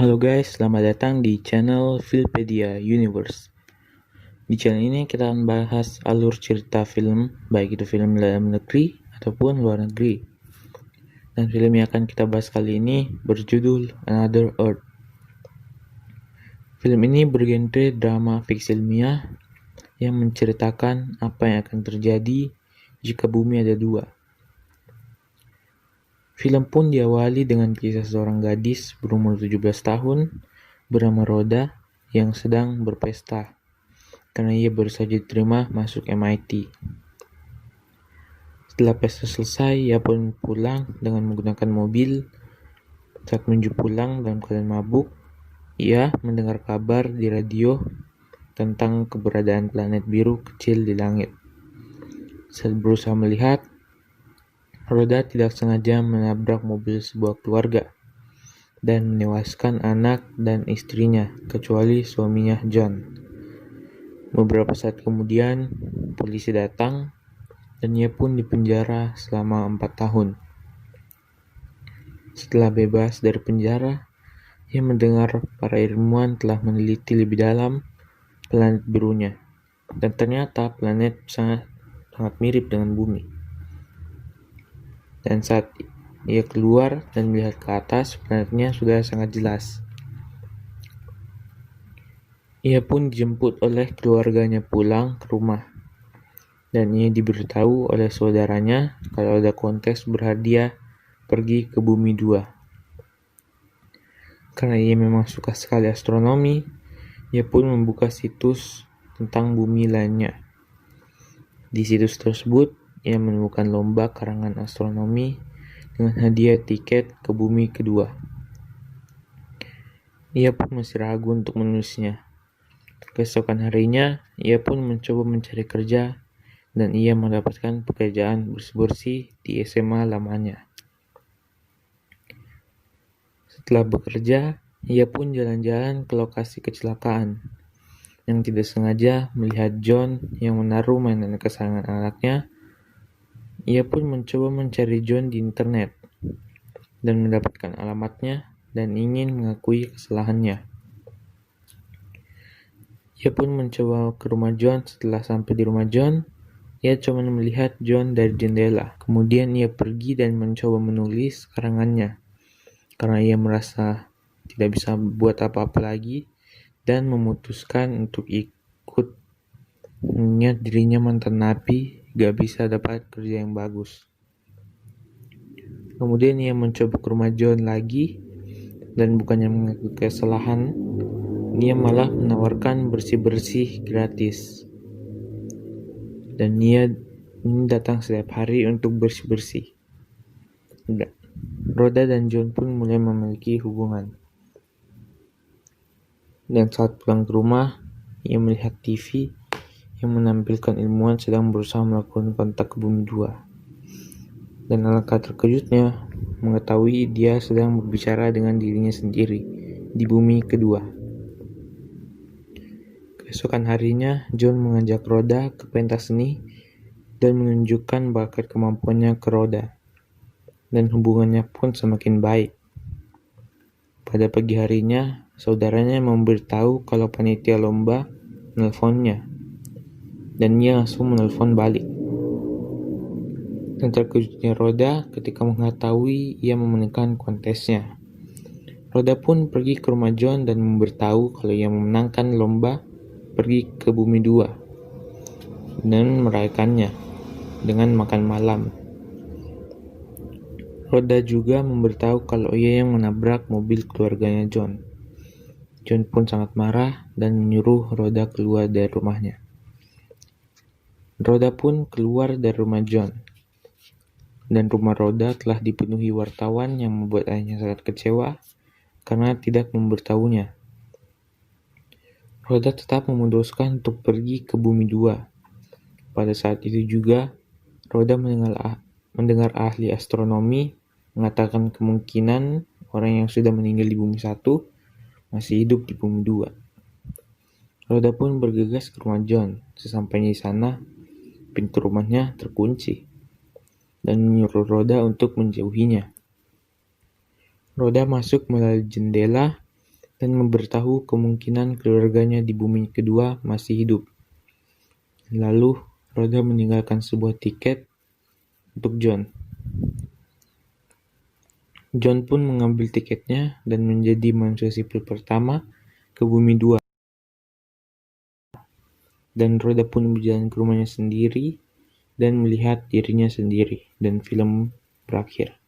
Halo guys, selamat datang di channel Filmpedia Universe. Di channel ini kita akan bahas alur cerita film, baik itu film dalam negeri ataupun luar negeri. Dan film yang akan kita bahas kali ini berjudul Another Earth. Film ini bergenre drama fiksi ilmiah yang menceritakan apa yang akan terjadi jika bumi ada dua. Film pun diawali dengan kisah seorang gadis berumur 17 tahun bernama Rhoda yang sedang berpesta karena ia baru saja diterima masuk MIT. Setelah pesta selesai, ia pun pulang dengan menggunakan mobil. Saat menuju pulang dalam keadaan mabuk, ia mendengar kabar di radio tentang keberadaan planet biru kecil di langit. Saat berusaha melihat, Rhoda tidak sengaja menabrak mobil sebuah keluarga dan menewaskan anak dan istrinya, kecuali suaminya John. Beberapa saat kemudian, polisi datang dan ia pun dipenjara selama 4 tahun. Setelah bebas dari penjara, ia mendengar para ilmuwan telah meneliti lebih dalam planet birunya, dan ternyata planet sangat mirip dengan bumi. Dan saat ia keluar dan melihat ke atas, planetnya sudah sangat jelas. Ia pun dijemput oleh keluarganya pulang ke rumah. Dan ia diberitahu oleh saudaranya kalau ada kontes berhadiah pergi ke bumi 2. Karena ia memang suka sekali astronomi, ia pun membuka situs tentang bumi lainnya. Di situs tersebut, ia menemukan lomba karangan astronomi dengan hadiah tiket ke bumi kedua. Ia pun masih ragu untuk menulisnya. Keesokan harinya, ia pun mencoba mencari kerja dan ia mendapatkan pekerjaan bersih-bersih di SMA lamanya. Setelah bekerja, ia pun jalan-jalan ke lokasi kecelakaan. Yang tidak sengaja melihat John yang menaruh mainan kesayangan anaknya. Ia pun mencoba mencari John di internet dan mendapatkan alamatnya dan ingin mengakui kesalahannya. Ia pun mencoba ke rumah John. Setelah sampai di rumah John, ia cuma melihat John dari jendela. Kemudian ia pergi dan mencoba menulis karangannya karena ia merasa tidak bisa buat apa-apa lagi dan memutuskan untuk ikut, mengingat dirinya mantan napi, gak bisa dapat kerja yang bagus. Kemudian ia mencoba ke rumah John lagi dan bukannya mengakui kesalahan, ia malah menawarkan bersih-bersih gratis. Dan ia datang setiap hari untuk bersih-bersih. Rhoda dan John pun mulai memiliki hubungan. Dan saat pulang ke rumah, ia melihat TV yang menampilkan ilmuwan sedang berusaha melakukan kontak ke bumi 2. Dan alangkah terkejutnya mengetahui dia sedang berbicara dengan dirinya sendiri di bumi kedua. Keesokan harinya, John mengajak Rhoda ke pentas seni dan menunjukkan bakat kemampuannya ke Rhoda. Dan hubungannya pun semakin baik. Pada pagi harinya, saudaranya memberitahu kalau panitia lomba menelponnya. Dan ia langsung menelpon balik. Dan terkejutnya Rhoda ketika mengetahui ia memenangkan kontesnya. Rhoda pun pergi ke rumah John dan memberitahu kalau ia memenangkan lomba pergi ke bumi 2 dan merayakannya dengan makan malam. Rhoda juga memberitahu kalau ia yang menabrak mobil keluarganya John. John pun sangat marah dan menyuruh Rhoda keluar dari rumahnya. Rhoda pun keluar dari rumah John. Dan rumah Rhoda telah dipenuhi wartawan yang membuat ayahnya sangat kecewa karena tidak memberitahunya. Rhoda tetap memutuskan untuk pergi ke bumi 2. Pada saat itu juga, Rhoda mendengar ahli astronomi mengatakan kemungkinan orang yang sudah meninggal di bumi 1 masih hidup di bumi 2. Rhoda pun bergegas ke rumah John. Sesampainya di sana, pintu rumahnya terkunci dan menyuruh Rhoda untuk menjauhinya. Rhoda masuk melalui jendela dan memberitahu kemungkinan keluarganya di bumi kedua masih hidup. Lalu, Rhoda meninggalkan sebuah tiket untuk John. John pun mengambil tiketnya dan menjadi manusia sipil pertama ke bumi 2. Dan Rhoda pun berjalan ke rumahnya sendiri dan melihat dirinya sendiri, dan film berakhir.